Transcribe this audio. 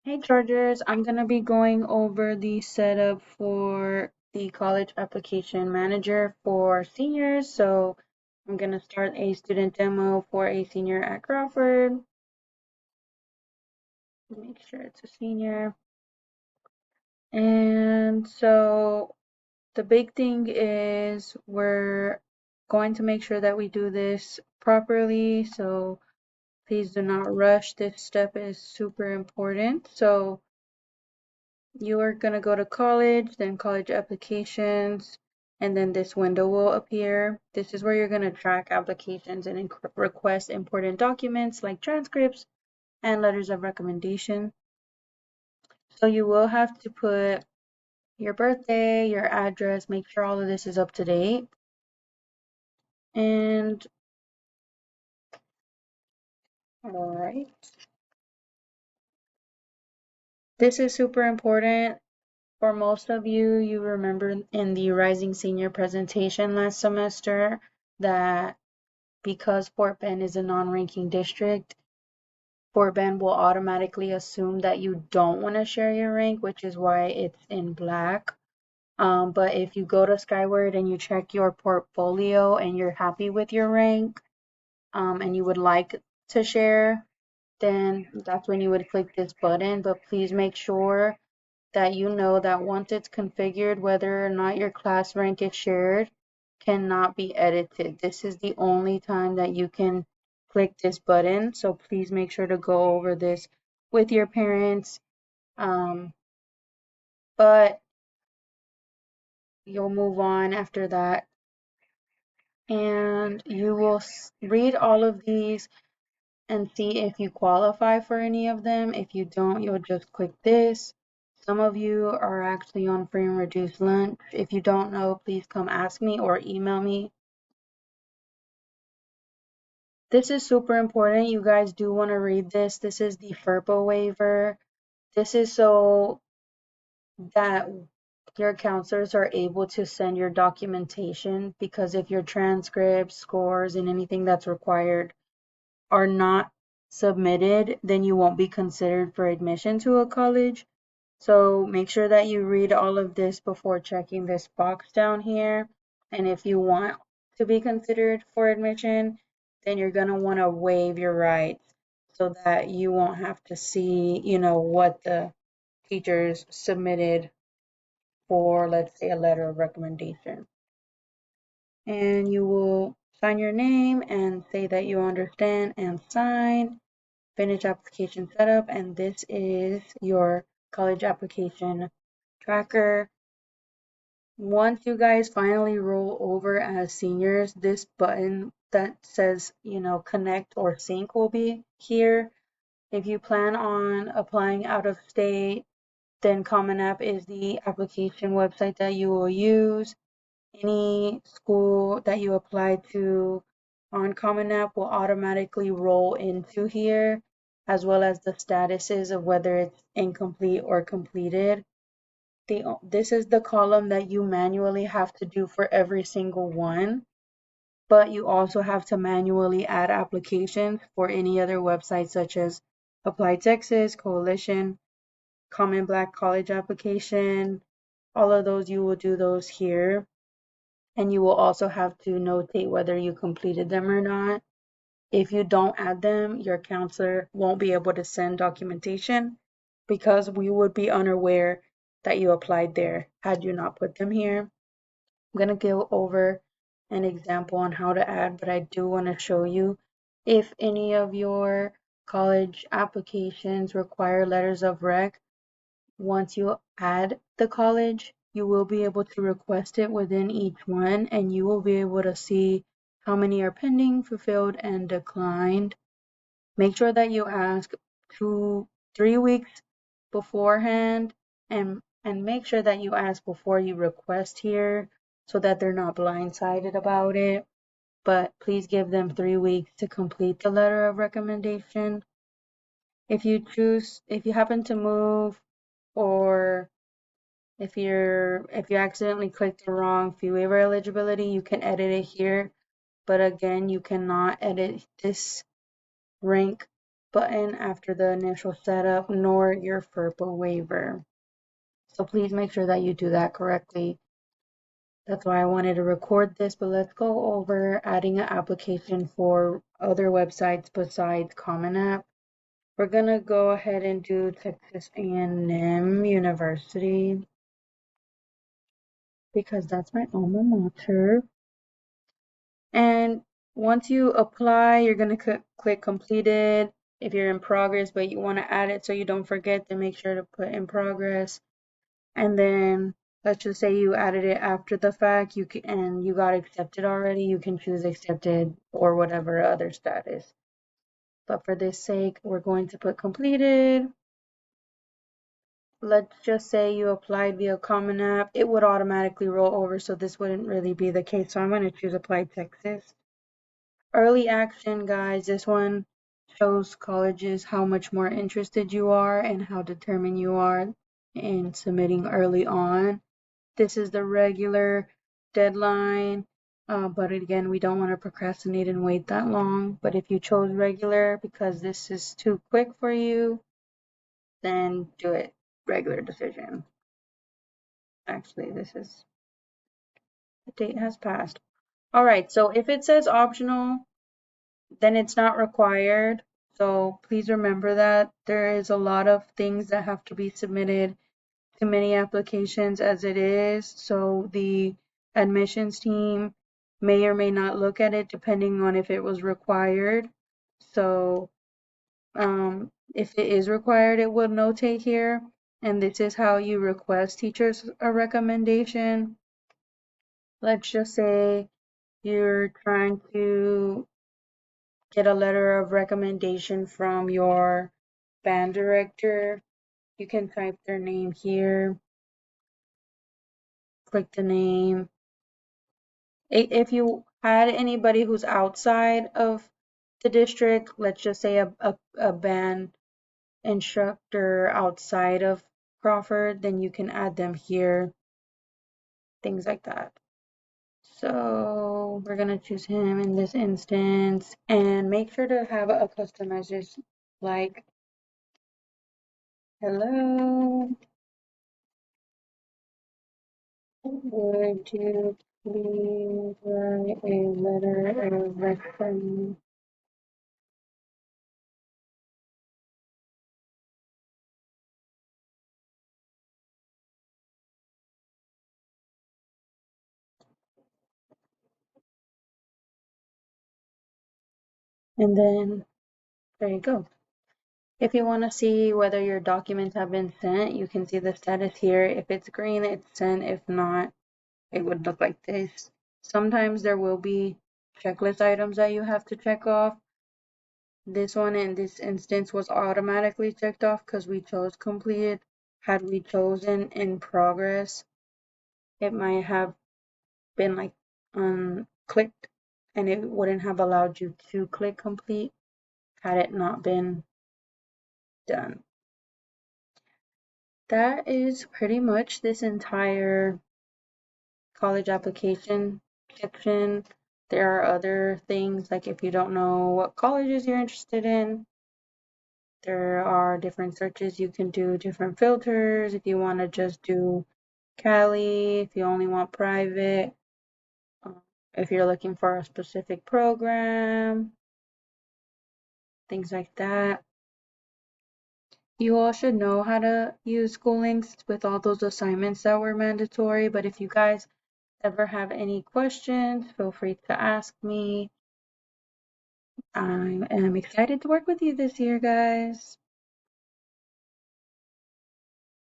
Hey Chargers, I'm going to be going over the setup for the college application manager for seniors. So I'm going to start a student demo for a senior at Crawford. Make sure it's a senior. And so the big thing is we're going to make sure that we do this properly. So please do not rush. This step is super important. So you are going to go to college, then college applications, and then this window will appear. This is where you're going to track applications and request important documents like transcripts and letters of recommendation. So you will have to put your birthday, your address, make sure all of this is up to date. And all right. This is super important. For most of you, you remember in the Rising Senior presentation last semester that because Fort Bend is a non-ranking district, Fort Bend will automatically assume that you don't want to share your rank, which is why it's in black. But if you go to Skyward and you check your portfolio and you're happy with your rank, and you would like to share, then that's when you would click this button. But please make sure that you know that once it's configured, whether or not your class rank is shared cannot be edited. This is the only time that you can click this button. So please make sure to go over this with your parents. But you'll move on after that. And you will read all of these and see if you qualify for any of them. If you don't, you'll just click this. Some of you are actually on free and reduced lunch. If you don't know, please come ask me or email me. This is super important. You guys do want to read this. This is the FERPA waiver. This is so that your counselors are able to send your documentation, because if your transcripts, scores, and anything that's required are not submitted, then you won't be considered for admission to a college. So make sure that you read all of this before checking this box down here. And if you want to be considered for admission, then you're going to want to waive your rights so that you won't have to see, what the teachers submitted for, let's say, a letter of recommendation. And you will sign your name and say that you understand and sign. Finish application setup, and this is your college application tracker. Once you guys finally roll over as seniors, this button that says, connect or sync will be here. If you plan on applying out of state, then Common App is the application website that you will use. Any school that you apply to on Common App will automatically roll into here, as well as the statuses of whether it's incomplete or completed. This is the column that you manually have to do for every single one, but you also have to manually add applications for any other websites such as Apply Texas, Coalition, Common Black College application. All of those, you will do those here. And you will also have to notate whether you completed them or not. If you don't add them, your counselor won't be able to send documentation because we would be unaware that you applied there had you not put them here. I'm going to go over an example on how to add, but I do want to show you if any of your college applications require letters of rec. Once you add the college, you will be able to request it within each one, and you will be able to see how many are pending, fulfilled, and declined. Make sure that you ask 3 weeks beforehand, and make sure that you ask before you request here so that they're not blindsided about it. But please give them 3 weeks to complete the letter of recommendation. If you happen to move, or if you accidentally clicked the wrong fee waiver eligibility, you can edit it here. But again, you cannot edit this rank button after the initial setup nor your FERPA waiver. So please make sure that you do that correctly. That's why I wanted to record this, but let's go over adding an application for other websites besides Common App. We're gonna go ahead and do Texas A&M University because that's my alma mater. And once you apply, you're gonna click completed. If you're in progress, but you want to add it so you don't forget, then make sure to put in progress. And then let's just say you added it after the fact, and you got accepted already, you can choose accepted or whatever other status. But for this sake, we're going to put completed. Let's just say you applied via Common App. It would automatically roll over, so this wouldn't really be the case. So I'm going to choose Apply Texas. Early action, guys. This one shows colleges how much more interested you are and how determined you are in submitting early on. This is the regular deadline, but again, we don't want to procrastinate and wait that long. But if you chose regular because this is too quick for you, then do it. Regular decision. Actually, the date has passed. All right, so if it says optional, then it's not required. So please remember that there is a lot of things that have to be submitted to many applications as it is. So the admissions team may or may not look at it depending on if it was required. So if it is required, it will notate here. And this is how you request teachers a recommendation. Let's just say you're trying to get a letter of recommendation from your band director. You can type their name here, click the name. If you had anybody who's outside of the district, let's just say a band instructor outside of Crawford, then you can add them here, things like that. So we're gonna choose him in this instance and make sure to have a custom message like, hello, would you please write a letter of recommendation? And then there you go. If you want to see whether your documents have been sent, you can see the status here. If it's green, it's sent. If not, it would look like this. Sometimes there will be checklist items that you have to check off. This one in this instance was automatically checked off because we chose completed. Had we chosen in progress, it might have been like clicked and it wouldn't have allowed you to click complete had it not been done. That is pretty much this entire college application section. There are other things like if you don't know what colleges you're interested in, there are different searches you can do, different filters. If you want to just do Cali, if you only want private, if you're looking for a specific program, things like that. You all should know how to use SchooLinks with all those assignments that were mandatory, but if you guys ever have any questions, feel free to ask me. I am excited to work with you this year, guys.